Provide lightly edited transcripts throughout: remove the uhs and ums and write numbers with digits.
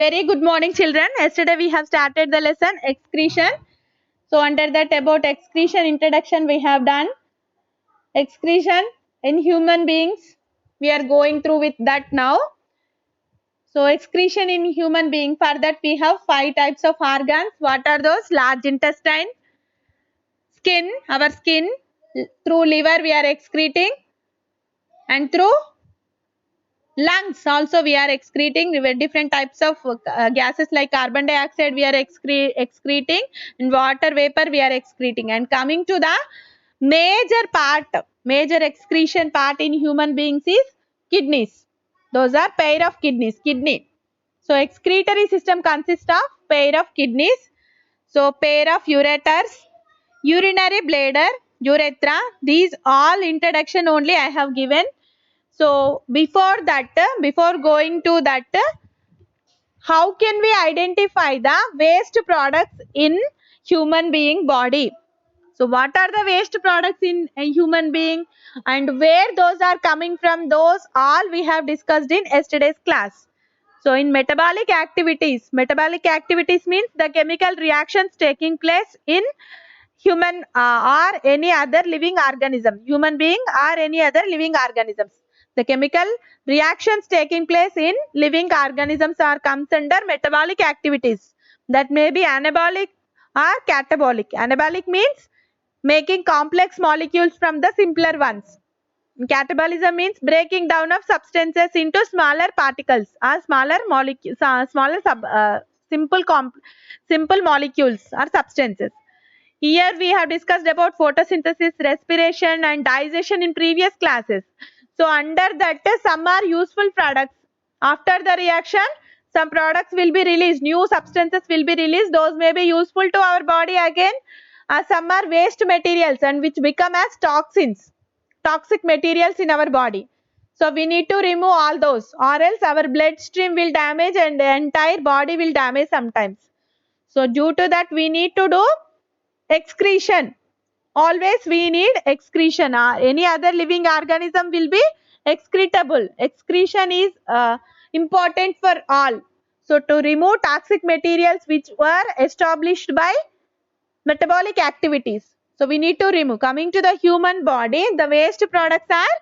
Very good morning, children. Yesterday we have started the lesson excretion. So under that about excretion introduction we have done excretion in human beings. We are going through with that now. So excretion in human being, for that we have 5 types of organs. What are those? Large intestine, skin, our skin, through liver we are excreting, and through lungs also we are excreting different types of gases like carbon dioxide we are excreting, and water vapor we are excreting. And coming to the major excretion part in human beings is kidneys. Those are pair of kidney. So excretory system consists of pair of kidneys. So pair of ureters, urinary bladder, urethra. These all introduction only I have given. So before going to that, how can we identify the waste products in human being body? So what are the waste products in a human being and where those are coming from? Those all we have discussed in yesterday's class. So in metabolic activities means the chemical reactions taking place in human or any other living organism, human being or any other living organisms. The chemical reactions taking place in living organisms are comes under metabolic activities. That may be anabolic or catabolic. Anabolic means making complex molecules from the simpler ones. Catabolism means breaking down of substances into smaller particles or smaller molecules, simple molecules or substances. Here we have discussed about photosynthesis, respiration and digestion in previous classes. So under that some are useful products. After the reaction some products will be released, new substances will be released. Those may be useful to our body again. Some are waste materials and which become as toxins, toxic materials in our body. So we need to remove all those or else our bloodstream will damage and the entire body will damage sometimes. So due to that we need to do excretion. Always we need excretion. Any other living organism will be excretable. Excretion is important for all. So to remove toxic materials which were established by metabolic activities, so we need to remove. Coming to the human body, the waste products are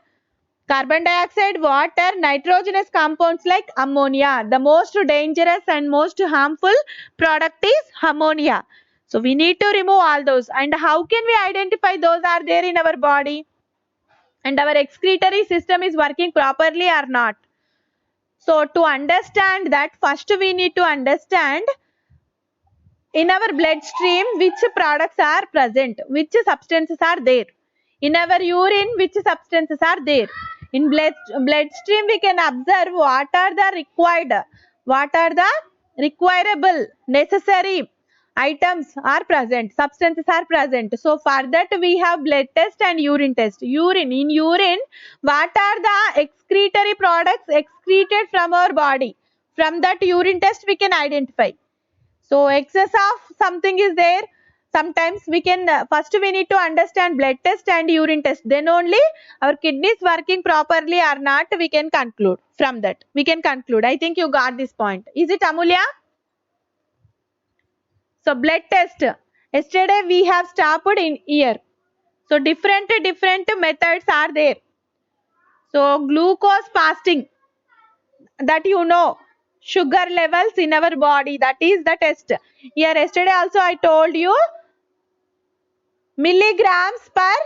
carbon dioxide, water, nitrogenous compounds like ammonia. The most dangerous and most harmful product is ammonia. So we need to remove all those. And how can we identify those are there in our body and our excretory system is working properly or not? So to understand that, first we need to understand in our bloodstream which products are present, which substances are there. In our urine, which substances are there. In bloodstream, we can observe what are the requirable, necessary items are present, substances are present. So for that we have blood test and urine test. In urine, what are the excretory products excreted from our body? From that urine test we can identify. So excess of something is there. Sometimes we can first we need to understand blood test and urine test. Then only our kidneys working properly or not we can conclude. From that we can conclude. I think you got this point. Is it Amulya? So blood test. Yesterday we have stopped in here. So different methods are there. So glucose fasting, that you know, sugar levels in our body, that is the test. Here yesterday also I told you milligrams per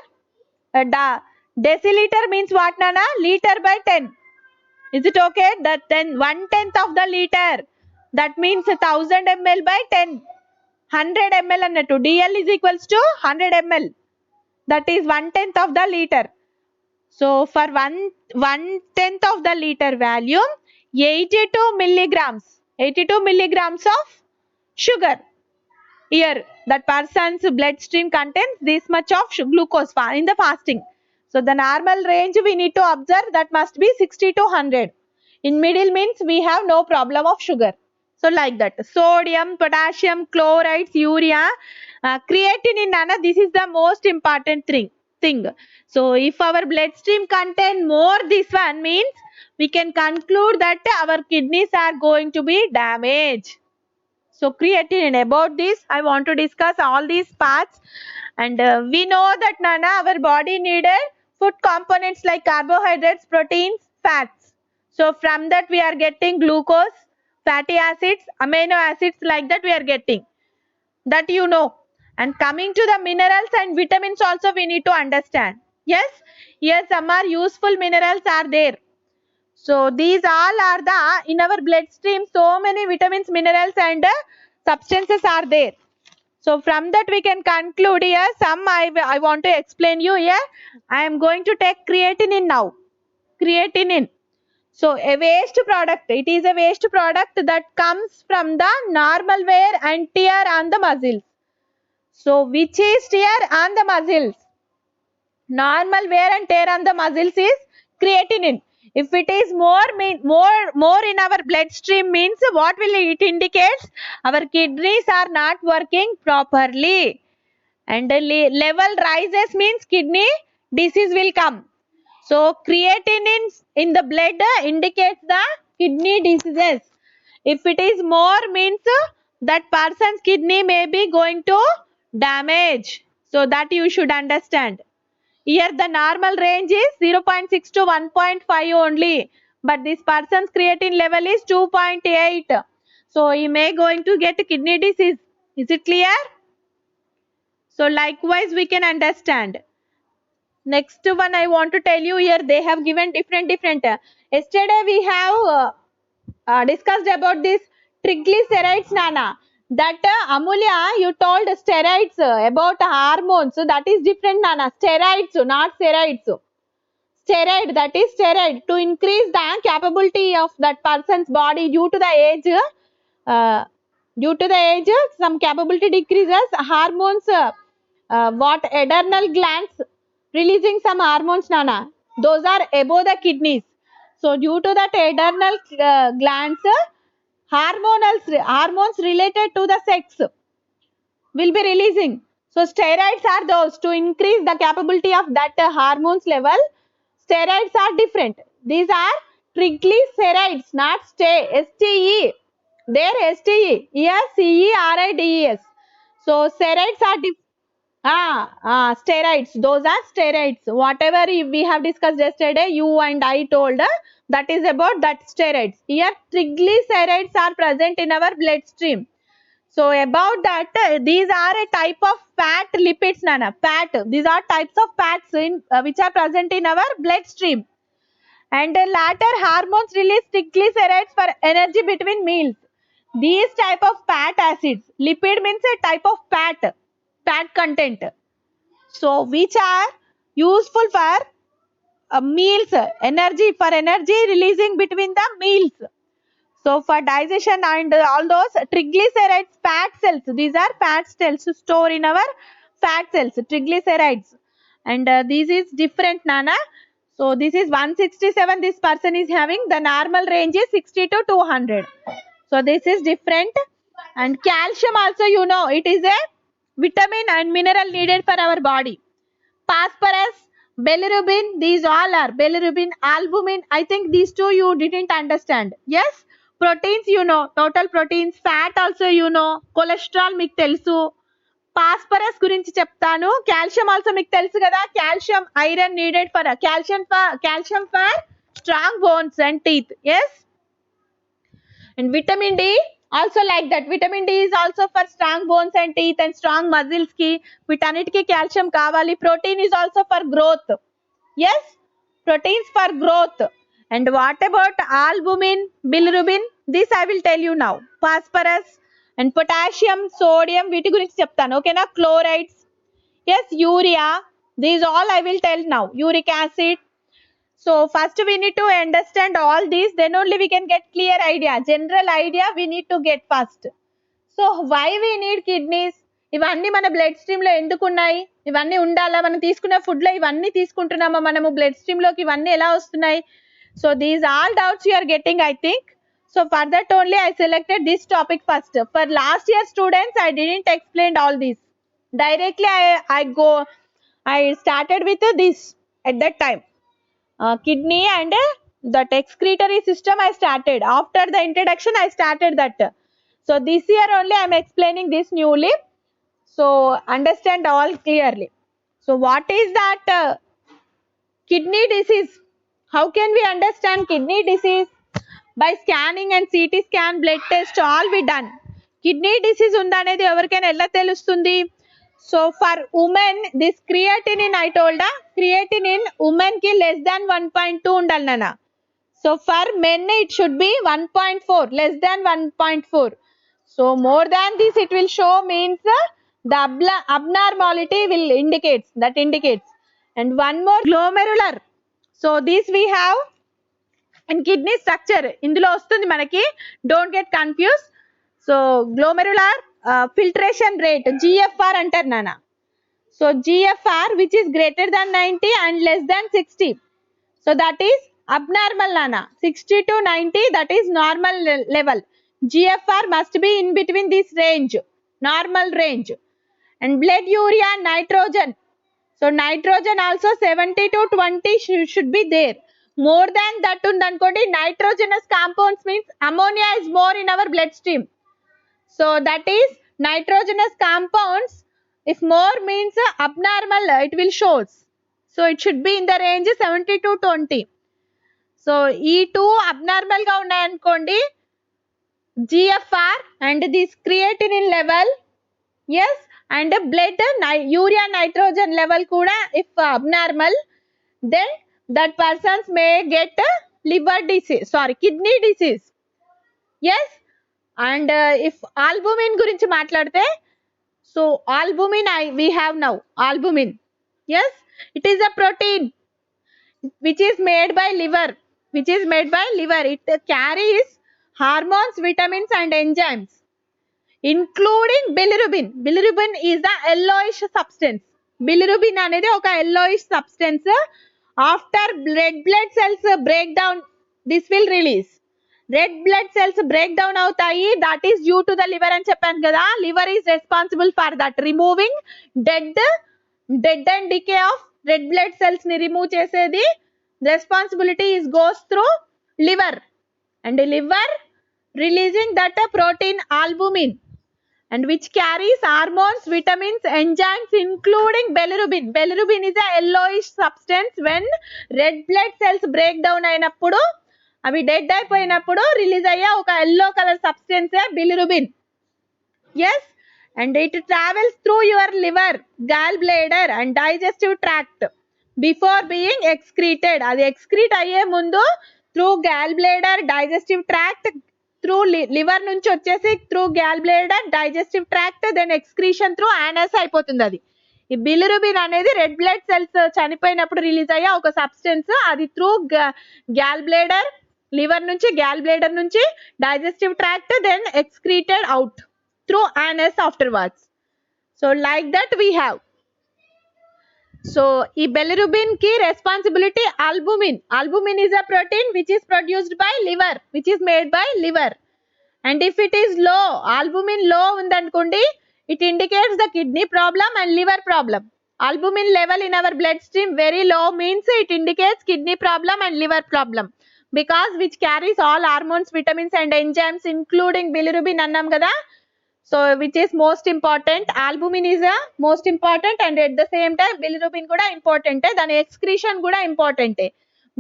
deciliter means what, Nana? Liter by 10. Is it okay? That then 1/10 of the liter. That means 1000 ml by 10. 100 ml annattu. DL is equals to 100 ml. That is 1/10 of the liter. So for 1/10 of the liter value, 82 milligrams of sugar. Here that person's bloodstream contains this much of glucose in the fasting. So the normal range we need to observe, that must be 60 to 100. In middle means we have no problem of sugar. So like that. Sodium, potassium, chlorides, urea, creatinine, Nana, this is the most important thing. thing. So if our bloodstream contain more this one means we can conclude that our kidneys are going to be damaged. So creatinine, about this I want to discuss all these parts. And we know that Nana, our body needed food components like carbohydrates, proteins, fats. So from that we are getting glucose, fatty acids, amino acids, like that we are getting. That you know. And coming to the minerals and vitamins also we need to understand. Yes, here some are useful minerals are there. So these all are the in our bloodstream, so many vitamins, minerals and substances are there. So from that we can conclude here some I want to explain you here. I am going to take creatinine now. Creatinine. So a waste product. It is a waste product that comes from the normal wear and tear on the muscles. So which is tear on the muscles? Normal wear and tear on the muscles is creatinine. If it is more in our bloodstream means what will it indicate? Our kidneys are not working properly, and the level rises means kidney disease will come. So creatinine in the blood indicates the kidney diseases. If it is more means that person's kidney may be going to damage. So that you should understand. Here the normal range is 0.6 to 1.5 only, but this person's creatine level is 2.8. So he may going to get kidney disease. Is it clear? So likewise we can understand. Next one I want to tell you, here they have given different. Yesterday we have discussed about this triglycerides, Nana. That Amulya, you told steroids about hormones. So that is different, Nana. Steroids, not steroids. Steroid, that is steroid to increase the capability of that person's body due to the age. Uh, Due to the age, some capability decreases. Hormones, what adrenal glands releasing some hormones, Nana. Those are above the kidneys. So due to that adrenal glands, hormones related to the sex will be releasing. So steroids are those to increase the capability of that hormones level. Steroids are different. These are triglycerides, not STE. They're STE. Here CERIDES. So steroids are steroids. Those are steroids. Whatever we have discussed yesterday, you and I told, that is about that steroids. Here triglycerides are present in our bloodstream. So about that, these are a type of fat lipids, Nana. Fat. These are types of fats which are present in our bloodstream. And latter hormones release triglycerides for energy between meals. These type of fat acids, lipid means a type of fat content. So which are useful for meals, energy releasing between the meals. So for digestion and all those triglycerides, fat cells, these are fat cells store in our fat cells, triglycerides. And this is different, Nana. So this is 167 this person is having. The normal range is 60 to 200. So this is different. And calcium also, you know, it is a vitamin and mineral needed for our body. Phosphorus, bilirubin, these all are bilirubin, albumin. I think these two you didn't understand. Yes, proteins you know, total proteins, fat also you know, cholesterol మీకు తెలుసు. Phosphorus గురించి చెప్తాను. Calcium also మీకు తెలుసు కదా. Calcium, iron needed for calcium for strong bones and teeth. Yes. And vitamin D also like that. Vitamin D is also for strong bones and teeth and strong muscles ki. వీటన్నిటికి calcium కావాలి. Protein is also for growth. Yes, proteins for growth. And what about albumin, bilirubin? This I will tell you now. Phosphorus and potassium, sodium, వీటి గురించి చెప్తాను. ఓకేనా? Chlorides. Yes, urea. These all I will tell now. Uric acid. So first we need to understand all these, then only we can get clear idea. General idea we need to get first. So why we need kidneys? ఇవన్నీ మన blood stream లో ఎందుకు ఉన్నాయి? ఇవన్నీ ఉండాలా? మనం తీసుకునే food లో ఇవన్నీ తీసుకుంటున్నామా? మనము బ్లడ్ స్ట్రీమ్ లోకి ఇవన్నీ ఎలా వస్తున్నాయి? So these all doubts you are getting, I think. So for that only I selected this topic first. For last year students I didn't explain all this. Directly I go I started with this at that time. Kidney and that excretory system I started. After the introduction, I started that. So this year only I am explaining this newly. So understand all clearly. So what is that kidney disease? How can we understand kidney disease? By scanning and CT scan, blood test, all we done. Kidney disease ఉందనేది ఎవరికైనా ఎలా తెలుస్తుంది? So for women, this creatinine I told creatinine women ki less than 1.2 ఉండాలి నాన్న. So for men it should be 1.4, less than 1.4. So more than this it will show means the abnormality will indicates, that indicates. And one more, glomerular. So this we have in kidney structure. ఇందులో వస్తుంది మనకి, don't get confused. So glomerular filtration rate, GFR అంటారు నాన్న. So GFR which is greater than 90 and less than 60. So that is abnormal nana. 60 to 90, that is normal level. GFR must be in between this range, normal range. And blood urea, nitrogen. So nitrogen also 70 to 20 should be there. More than that undankodi, nitrogenous compounds means ammonia is more in our bloodstream. So that is nitrogenous compounds. If more means abnormal, it will shows. So it should be in the range 70 to 20. So ఈ two abnormal గా ఉన్నాయనుకోండి, GFR and this creatinine level, yes, and blood urea nitrogen level kuda if abnormal, then that persons may get liver disease, sorry, kidney disease. Yes, and if albumin gurinchi maatladte, so albumin we have now albumin. Yes, it is a protein which is made by liver, which is made by liver. It carries hormones, vitamins and enzymes, including bilirubin. Bilirubin is the yellowish substance. Bilirubin అనేది ఒక yellowish substance. After red blood cells breakdown, this will release. Red blood cells breakdown అవుతాయి, that is due to the liver అని చెప్పాను కదా. Liver is responsible for that, removing dead and decay of red blood cells ని remove చేసేది responsibility is goes through liver, and liver releasing that protein albumin, and which carries hormones, vitamins, enzymes including bilirubin. Bilirubin is a yellowish substance. When red blood cells break down అయినప్పుడు, అవి dead అయిపోయినప్పుడు release అయ్యే ఒక yellow color substance bilirubin. Yes, and it travels through your liver, gallbladder and digestive tract before being excreted. అది excrete అయ్యే ముందు through gallbladder, digestive tract, through liver నుంచి వచ్చేసి through gallbladder, digestive tract, then excretion through anus అయిపోతుంది. అది ఈ bilirubin అనేది red blood cells చనిపోయినప్పుడు రిలీజ్ అయ్యే ఒక సబ్స్టెన్స్. అది త్రూ gallbladder, లివర్ నుంచి, gallbladder నుంచి digestive tract, then excreted out through anus afterwards. So like that we have. So ఈ bilirubin ki responsibility albumin. Albumin is a protein which is produced by liver, which is made by liver. And if it is low, albumin low undanukondi, it indicates the kidney problem and liver problem. Albumin level in our bloodstream very low means it indicates kidney problem and liver problem, because which carries all hormones, vitamins and enzymes including bilirubin annam kada. So which is most important, albumin is a most important, and at the same time bilirubin kuda important, dani excretion kuda important,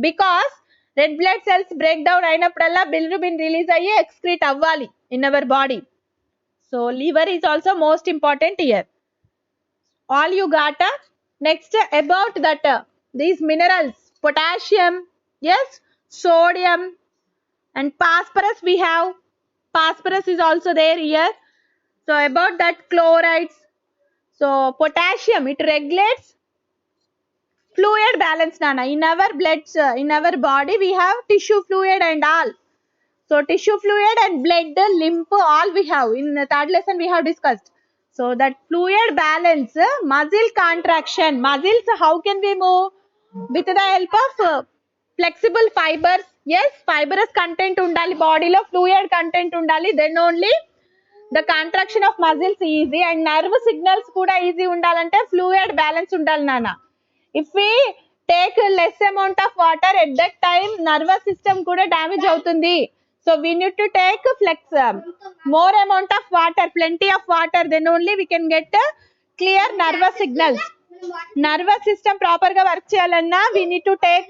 because red blood cells break down ayinappudalla bilirubin release ayyi excrete avvali in our body. So liver is also most important here. All you got. Next about that these minerals, potassium, yes, sodium and phosphorus we have. Phosphorus is also there here. So about that chlorides. So potassium, it regulates fluid balance nana. In our blood, in our body we have tissue fluid and all. So tissue fluid and blood, lymph, all we have. In the third lesson we have discussed. So that fluid balance, muscle contraction. Muscles, how can we move? With the help of flexible fibers. Yes, fibrous content undali body lo, fluid content undali, then only the contraction of muscles easy and nerve signals kuda easy undalante fluid balance undali nana. If we take less amount of water at that time nervous system kuda damage avutundi. So we need to take more amount of water, plenty of water, then only we can get clear nervous signals. Nervous system proper ga work cheyalanna we need to take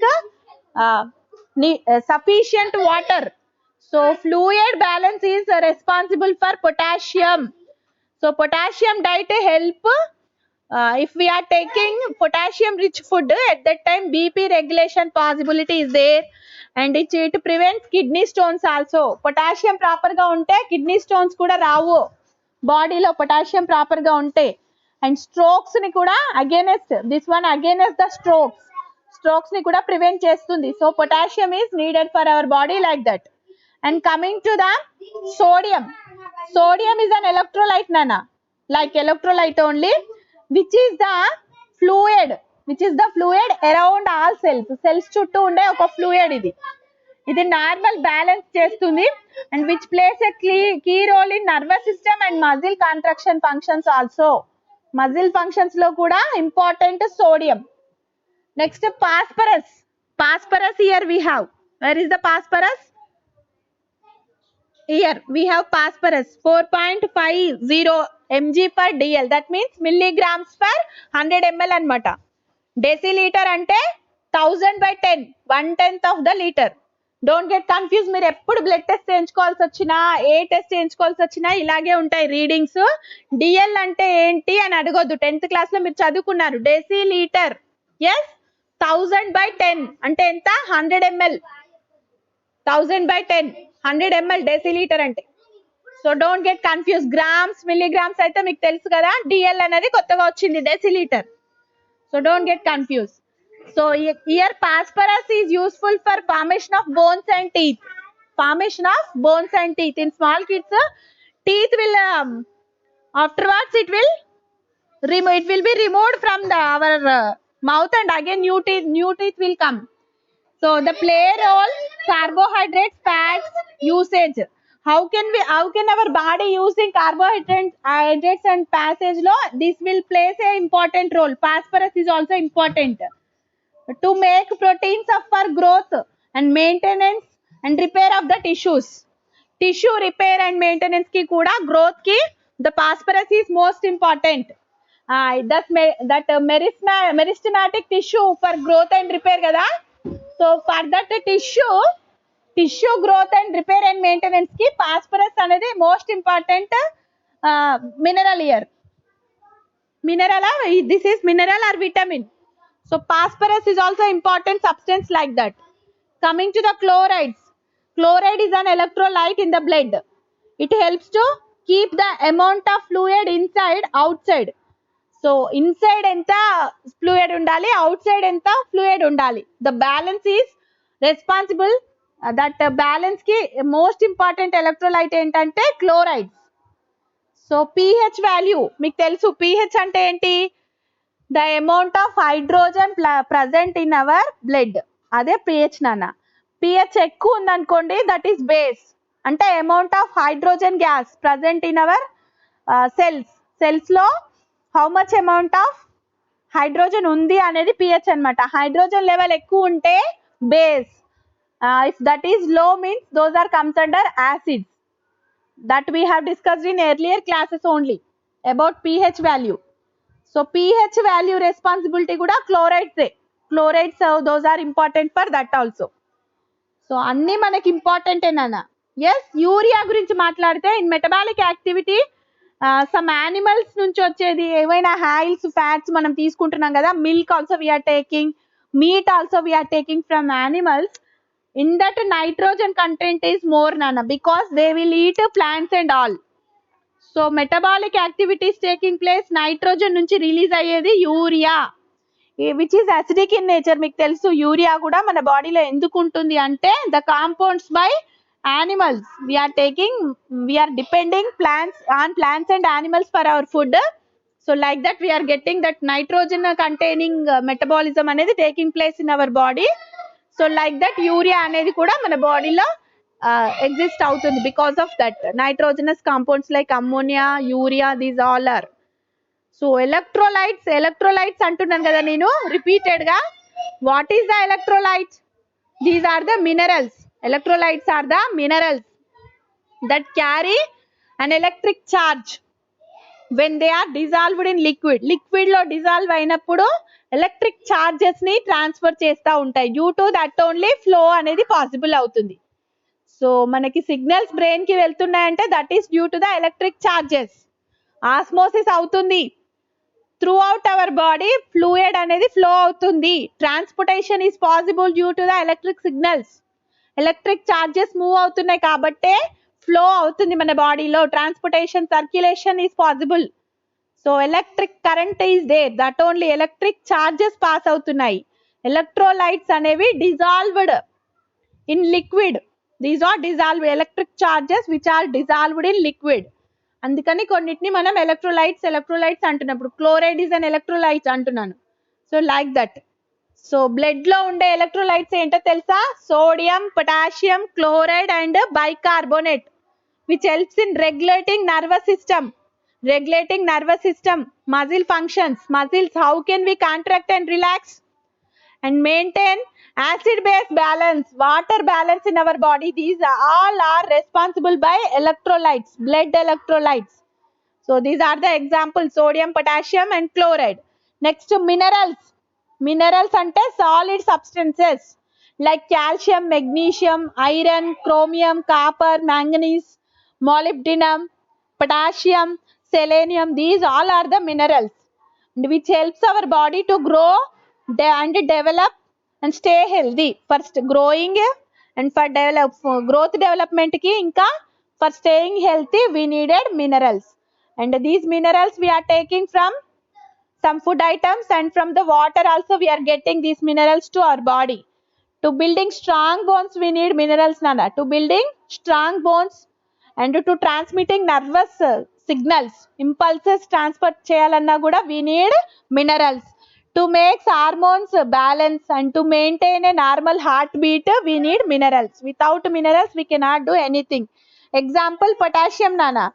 sufficient water. So fluid balance is responsible for potassium. So potassium diet help if we are taking potassium rich food at that time BP regulation possibility is there and it prevents kidney stones also. Potassium proper ga unte kidney stones kuda ravu body lo potassium proper ga unte. And strokes ni kuda against this one against the strokes ni kuda prevent chestundi. So potassium is needed for our body like that. And coming to the sodium is an electrolyte nana, like electrolyte only, which is the fluid around all cells chuttu unde oka fluid ఇది normal balance చేస్తుంది and which plays a key role in nervous system and muscle contraction functions also. Muscle functions lo kuda important sodium. Next phosphorus here we have. Where is the phosphorus? Here we have phosphorus 4.50 mg per dl, that means milligrams per 100 ml anamata. Deciliter ante 1000 by 10, 1/10 of the liter. Don't get confused. మీరు ఎప్పుడు blood test చేయించుకోవాల్సి వచ్చినా ఏ test చేయించుకోవాల్సి వచ్చినా ఇలాగే ఉంటాయి readings. DL అంటే ఏంటి అని అడగొద్దు. 10th క్లాస్ లో మీరు చదువుకున్నారు. డెసిలీటర్ ఎస్ 1000 by 10 అంటే ఎంత 100 ml. 1000 by 10 100 ml డెసిలీటర్ అంటే. So don't get confuse. Grams milligrams అయితే మీకు తెలుసు కదా. డిఎల్ అనేది కొత్తగా వచ్చింది decilitre. So don't get confuse. So here phosphorus is useful for formation of bones and teeth. Formation of bones and teeth in small kids, teeth will afterwards it will be removed from our mouth and again new teeth will come. So the play role carbohydrates, fats usage. How can our body using carbohydrates and passage law? This will play a important role. Phosphorus is also important to make proteins for growth and maintenance and repair of the tissues. Tissue repair and maintenance ki kuda growth ki the phosphorus is most important. That meristematic tissue for growth and repair kada. So for that tissue growth and repair and maintenance ki phosphorus anedi most important mineral here. Mineral, this is mineral or vitamin. So phosphorus is also important substance like that. Coming to the chlorides. Chloride is an electrolyte in the blood. It helps to keep the amount of fluid inside, outside. So inside enta fluid undali, outside enta fluid undali. The balance is responsible. That balance ki most important electrolyte entante chlorides. So pH value మీకు తెలుసు. pH అంటే ఏంటి? The amount of hydrogen present in our blood, అదే pH నాన్న. pH ఎక్కువ ఉందనుకోండి that is base, అంటే amount of hydrogen gas present in our cells లో how much amount of hydrogen ఉంది అనేది pH అన్నమాట. hydrogen level ఎక్కువ ఉంటే base, if that is low means those are comes under acids. That we have discussed in earlier classes only about pH value. So pH value responsibility kuda chlorides those are important for that also. So anni manaki important enana. Yes, urea gurinchi maatladite in metabolic activity some animals nunchi vachedi evaina oils fats manam teeskuntunnam kada. Milk also we are taking, meat also we are taking from animals. In that nitrogen content is more nana because they will eat plants and all. So metabolic activities taking place, nitrogen నుంచి release అయ్యేది urea, which is acidic in nature. మీకు తెలుసు urea కూడా మన బాడీలో ఎందుకు ఉంటుంది అంటే the compounds by animals we are depending on plants and animals for our food. So like that we are getting that nitrogen containing metabolism అనేది taking place in our body. So like that urea అనేది కూడా మన బాడీలో exist అవుతుంది because of that nitrogenous compounds like ammonia, urea, these all are. So electrolytes అంటున్నాను కదా నేను repeated గా. What is the electrolyte? These are the minerals. Electrolytes are the minerals that carry an electric charge when they are dissolved in liquid లో dissolve అయినప్పుడు electric charges ని transfer చేస్తూ ఉంటాయి. Due to that only flow అనేది possible అవుతుంది. So మనకి signals brain కి వెళ్తున్నాయంటే that is due to the electric charges. Osmosis అవుతుంది throughout our body, fluid అనేది ఫ్లో అవుతుంది. Transportation is possible due to the electric signals. Electric charges move అవుతున్నాయి కాబట్టే ఫ్లో అవుతుంది మన బాడీలో. Transportation, circulation is possible. So electric current is there, that only electric charges pass అవుతున్నాయి. Electrolytes అనేవి dissolved in liquid. These are dissolved electric charges which are dissolved in liquid. అందుకని కొన్నిటిని మనం ఎలక్ట్రోలైట్స్ అంటున్నప్పుడు క్లోరైడ్ ఈజ్ అన్ ఎలక్ట్రోలైట్ అంటున్నాను. So like that. So blood లో ఉండే electrolytes ఏంటో తెలుసా? Sodium, potassium, chloride and bicarbonate which helps in regulating nervous system, muscle functions. Muscles, how can we contract and relax and maintain acid base balance, water balance in our body? These all are responsible by electrolytes, blood electrolytes. So these are the examples: sodium, potassium and chloride. Next, minerals ante solid substances like calcium, magnesium, iron, chromium, copper, manganese, molybdenum, potassium, selenium. These all are the minerals which helps our body to grow and develop and stay healthy. First growing and for growth development ki inka for staying healthy we needed minerals. And these minerals we are taking from some food items and from the water also we are getting these minerals to our body. To building strong bones we need minerals, nana. To building strong bones and to transmitting nervous signals, impulses transfer cheyalanna kuda we need minerals. To make hormones balance and to maintain a normal heartbeat we need minerals. Without minerals we cannot do anything. Example, potassium, nana.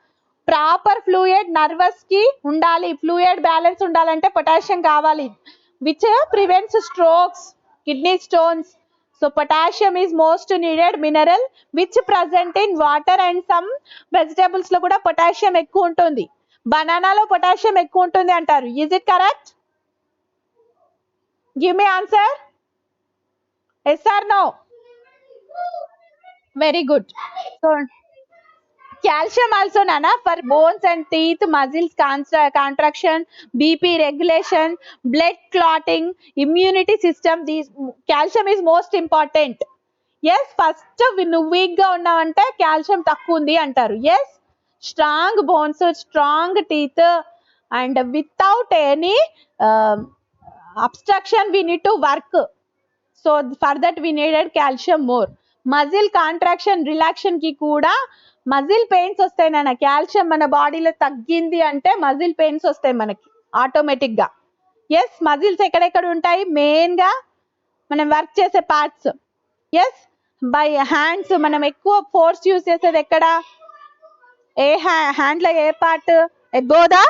Proper fluid nervous కి ఉండాలి, fluid balance ఉండాలంటే potassium కావాలి, which prevents strokes, kidney stones. So potassium is most needed mineral which present in water and some vegetables లో కూడా potassium ఎక్కువ ఉంటుంది. బనానాలో potassium ఎక్కువ ఉంటుంది అంటారు. Is it correct? Give me answer. Yes or no? Very good. So calcium also, nana, for bones and teeth, muscles contraction, bp regulation, blood clotting, immunity system. These calcium is most important. Yes, first నువ్వు weak గా ఉన్నావంటే calcium తక్కువ ఉంది అంటారు. Yes, strong bones, strong teeth and without any obstruction we need to work. So for that we needed calcium more. Muscle contraction, relaxation కి కూడా muscle pains వస్తాయి నాన్న. కాల్షియం మన బాడీలో తగ్గింది అంటే మజిల్ పెయిన్స్ వస్తాయి మనకి ఆటోమేటిక్ గా. ఎస్, మజిల్స్ ఎక్కడెక్కడ ఉంటాయి? మెయిన్ గా మనం వర్క్ చేసే పార్ట్స్. ఎస్, బై హ్యాండ్స్ మనం ఎక్కువ ఫోర్స్ యూజ్ చేసేది ఎక్కడ? ఏ హ్యాండ్ లో ఏ పార్ట్? ఎబోదా?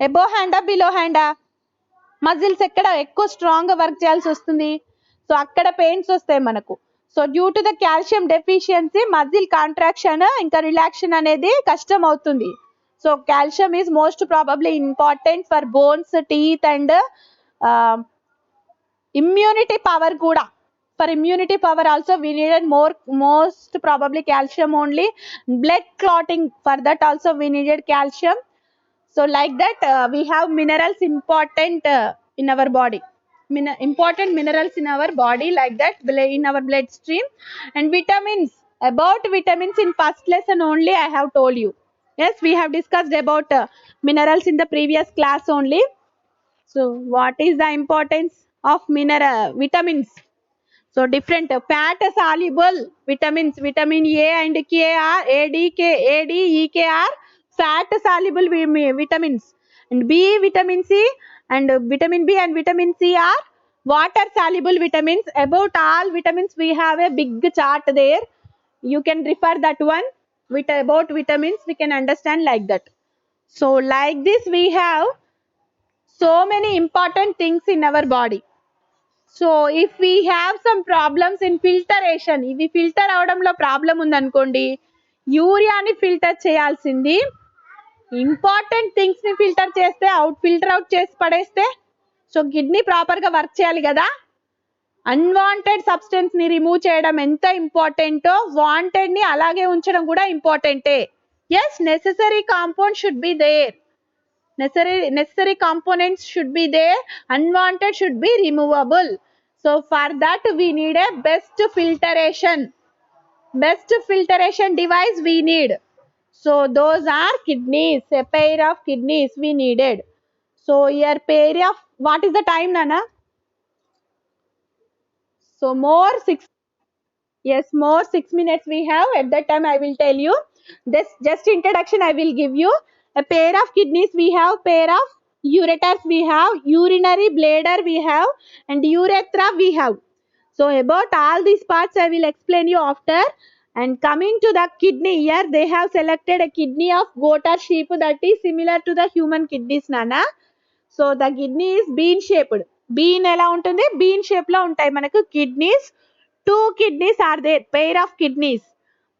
ఎబో హ్యాండా, బిలో హ్యాండా? మజిల్స్ ఎక్కడ ఎక్కువ స్ట్రాంగ్ గా వర్క్ చేయాల్సి వస్తుంది, సో అక్కడ పెయిన్స్ వస్తాయి మనకు. So due to the calcium deficiency muscle contraction ఇంకా రిలాక్షన్ అనేది కష్టం అవుతుంది. So calcium is most probably important for bones, teeth and immunity power kuda. For immunity power also we needed most probably calcium only. Blood clotting, for that also we needed calcium. So like that we have minerals important in our body, important minerals in our body, like that in our bloodstream. And vitamins, about vitamins in first lesson only I have told you. Yes, we have discussed about minerals in the previous class only. So what is the importance of vitamins? So different fat soluble vitamins, vitamin A and K are A, D, E, K are fat soluble vitamins, and B, vitamin C and vitamin B and vitamin C are water soluble vitamins. About all vitamins we have a big chart there, you can refer that one. With about vitamins we can understand like that. So like this we have so many important things in our body. So if we have some problems in filtration, ఇవి filter అవడంలో problem ఉందనుకోండి, యూరియాని filter చేయాల్సింది important things ని filter చేస్తే filter out చేసి పడేస్తే, so kidney proper గా work చేయాలి కదా. అన్వాంటెడ్ సబ్స్టెన్స్ ని రిమూవ్ చేయడం ఎంత ఇంపార్టెంటో వాంటెడ్ ని అలాగే ఉంచడం కూడా ఇంపార్టెంటే. Yes, necessary compound should be there, necessary components should be there, unwanted should be removable. So for that we need a best filtration device we need. So those are kidneys, a pair of kidneys we needed. So here pair of, what is the time, Nana? So more 6, yes, more 6 minutes we have. At that time I will tell you this, just introduction I will give you. A pair of kidneys we have, pair of ureters we have, urinary bladder we have, and urethra we have. So about all these parts I will explain you after. And coming to the kidney, here they have selected a kidney of goat or sheep that is similar to the human kidneys, Nana. So the kidney is bean shaped. Bean ఎలా ఉంటుంది, bean shape లో ఉంటాయి మనకు kidneys. 2 kidneys are there, pair of kidneys,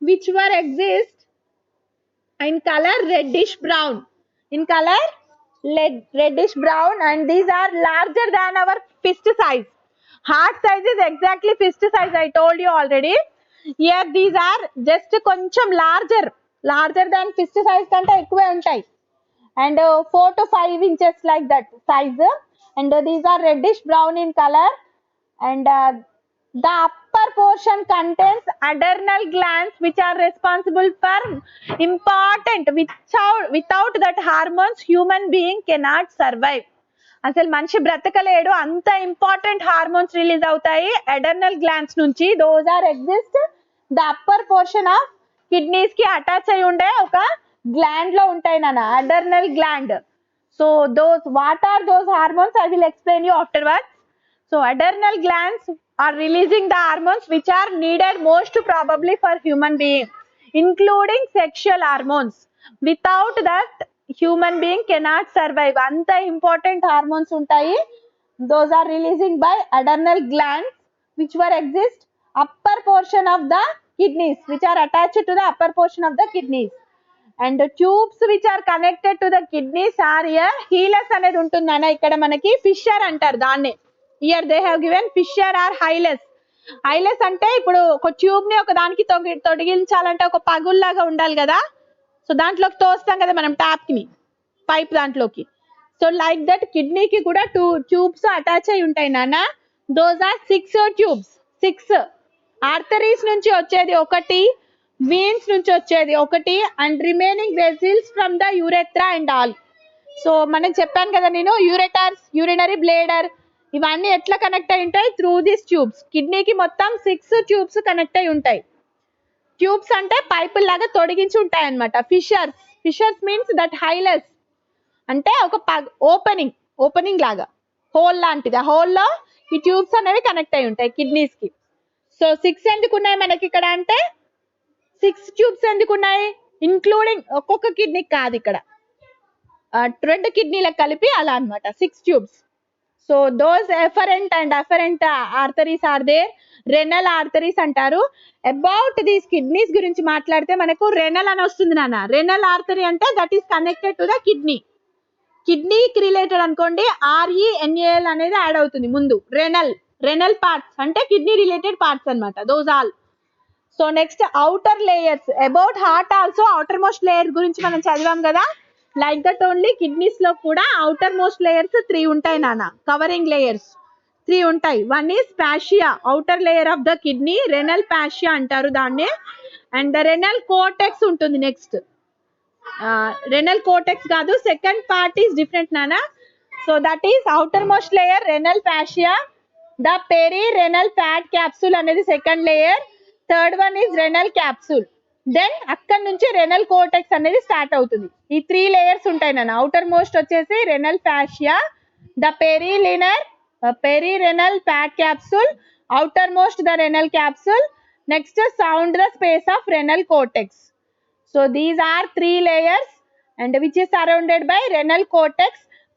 which were exist in color reddish brown, in color reddish brown, and these are larger than our fist size. Heart size is exactly fist size, I told you already. Here these are just కొంచెం larger than fist size కంటే ఎక్కువే ఉంటాయి, and 4 to 5 inches like that size, and these are reddish brown in color, and the upper portion contains adrenal glands which are responsible for important, without that hormones human being cannot survive. అసలు మనిషి బ్రతకలేడు, అంత important hormones release అవుతాయి adrenal glands నుంచి. Those are exist the upper portion of kidneys కి attach అయి ఉండే ఒక గ్లాండ్ లో ఉంటాయి నాన్న, adrenal gland. So those, what are those hormones I will explain you afterwards. So adrenal glands are releasing the hormones which are needed most probably for human being, including sexual hormones. Without that human being cannot survive. Anta important hormones untayi, those are releasing by adrenal glands which were exist upper portion of the kidneys, which are attached to the upper portion of the kidneys. And the tubes which are connected to the kidneys are here. Hilus అనేది ఉంటుంది నాన్న, ఇక్కడ మనకి fissure అంటారు దాన్నే. Here they have given fissure or hilus. Hilus అంటే ఇప్పుడు ఒక ట్యూబ్ ని ఒక దానికి తొడిగించాలంటే ఒక పగుల్లాగా ఉండాలి కదా, సో దాంట్లోకి తోస్తాం కదా మనం ట్యాప్ ని, పైప్ దాంట్లోకి. సో లైక్ దట్ కిడ్నీకి కూడా 2 ట్యూబ్స్ అటాచ్ అయి ఉంటాయి నాన్న. దోస్ ఆర్ 6 ట్యూబ్స్, 6 ఆర్టరీస్ నుంచి వచ్చేది ఒకటి, veins నుంచి వచ్చేది ఒకటి, and remaining vessels from the urethra and all. So మనం చెప్పాను కదా నేను, యూరెటర్స్, యూరినరీ బ్లేడర్, ఇవన్నీ ఎట్లా కనెక్ట్ అయి ఉంటాయి, త్రూ దిస్ ట్యూబ్స్. కిడ్నీకి మొత్తం 6 ట్యూబ్స్ కనెక్ట్ అయి ఉంటాయి. ట్యూబ్స్ అంటే పైపుల్ లాగా తొడిగించి ఉంటాయి అన్నమాట. ఫిషర్స్ మీన్స్ దట్ హైలస్ అంటే ఒక ఓపెనింగ్ లాగా, హోల్ లాంటిది. ఆ హోల్ లో ఈ ట్యూబ్స్ అనేవి కనెక్ట్ అయి ఉంటాయి కిడ్నీస్ కి. సో 6 ఎందుకు ఉన్నాయి మనకి ఇక్కడ అంటే, 6 ట్యూబ్స్ ఎందుకు ఉన్నాయి, ఇంక్లూడింగ్ ఒక్కొక్క కిడ్నీ కాదు, ఇక్కడ 2 కిడ్నీలకు కలిపి అలా అన్నమాట 6 tubes. So those efferent and afferent arteries are there. Renal arteries అంటారు. About these kidneys గురించి మాట్లాడితే మనకు renal అని వస్తుంది నాన్న. Renal artery అంటే that is connected to the kidney. కిడ్నీకి రిలేటెడ్ అనుకోండి, RENAL అనేది యాడ్ అవుతుంది ముందు. renal parts అంటే కిడ్నీ రిలేటెడ్ పార్ట్స్ అన్నమాట. those all. So next outer layers. About heart also outermost layer గురించి మనం చదివాం కదా. లైక్ దట్ ఓన్లీ కిడ్నీస్ లో కూడా అవుటర్ మోస్ట్ లేయర్స్ 3 ఉంటాయి నాన్న, కవరింగ్ లేయర్స్ 3 ఉంటాయి. 1 is fascia, outer layer of the kidney, renal fascia అంటారు దాన్ని. అండ్ ద రెనల్ కోటెక్స్ ఉంటుంది నెక్స్ట్. రెనల్ కోటెక్స్ కాదు, సెకండ్ పార్ట్ ఈస్ డిఫరెంట్ నాన్న. So that is outermost layer renal fascia. The perirenal fat capsule అనేది second layer. Third one is renal capsule. Then అక్కడ నుంచి renal cortex అనేది start అవుతుంది. ఈ 3 layers ఉంటాయి నాన్న. అవుటర్ మోస్ట్ వచ్చేసి renal fascia, the perirenal Perirenal fat capsule, outermost the renal capsule. Next, sound the space of renal cortex. So these are three layers, and which is surrounded by renal cortex.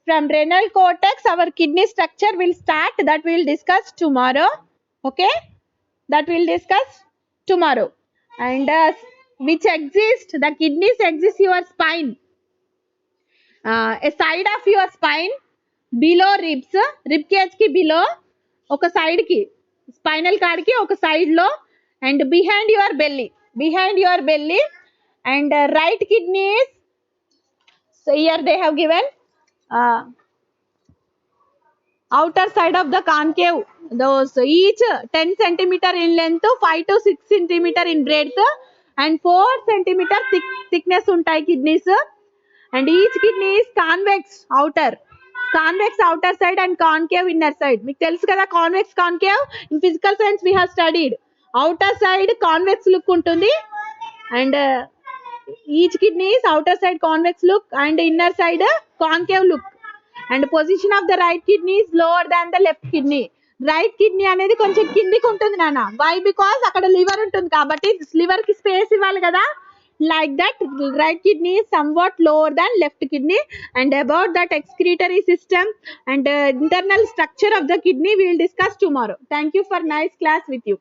From renal cortex, our kidney structure will start. That we will discuss tomorrow. Okay, that we will discuss tomorrow. And which exist, the kidneys exist your spine, a side of your spine, below ribs, rib cage కి below ఒక side కి, spinal cord కి ఒక side లో, and behind your belly, and right kidneys. So here they have given outer side of the concave, those each 10 centimeter in length, 5 to 6 centimeter in breadth, and 4 centimeter thickness ఉంటాయి kidneys, and each kidney is convex outer side and concave inner side. మీకు తెలుసు కదా convex concave, in physical science we have studied. outer side convex look ఉంటుంది, and each kidney is outer side convex look and inner side concave look, and position of the right kidney is lower than the left kidney. Right kidney అనేది కొంచెం కిందికి ఉంటుంది నాన్న. Why? Because అక్కడ liver ఉంటుంది కాబట్టి liver కి space ఇవ్వాలి కదా. Like that, right kidney is somewhat lower than left kidney. And about that excretory system and internal structure of the kidney we will discuss tomorrow. Thank you for nice class with you.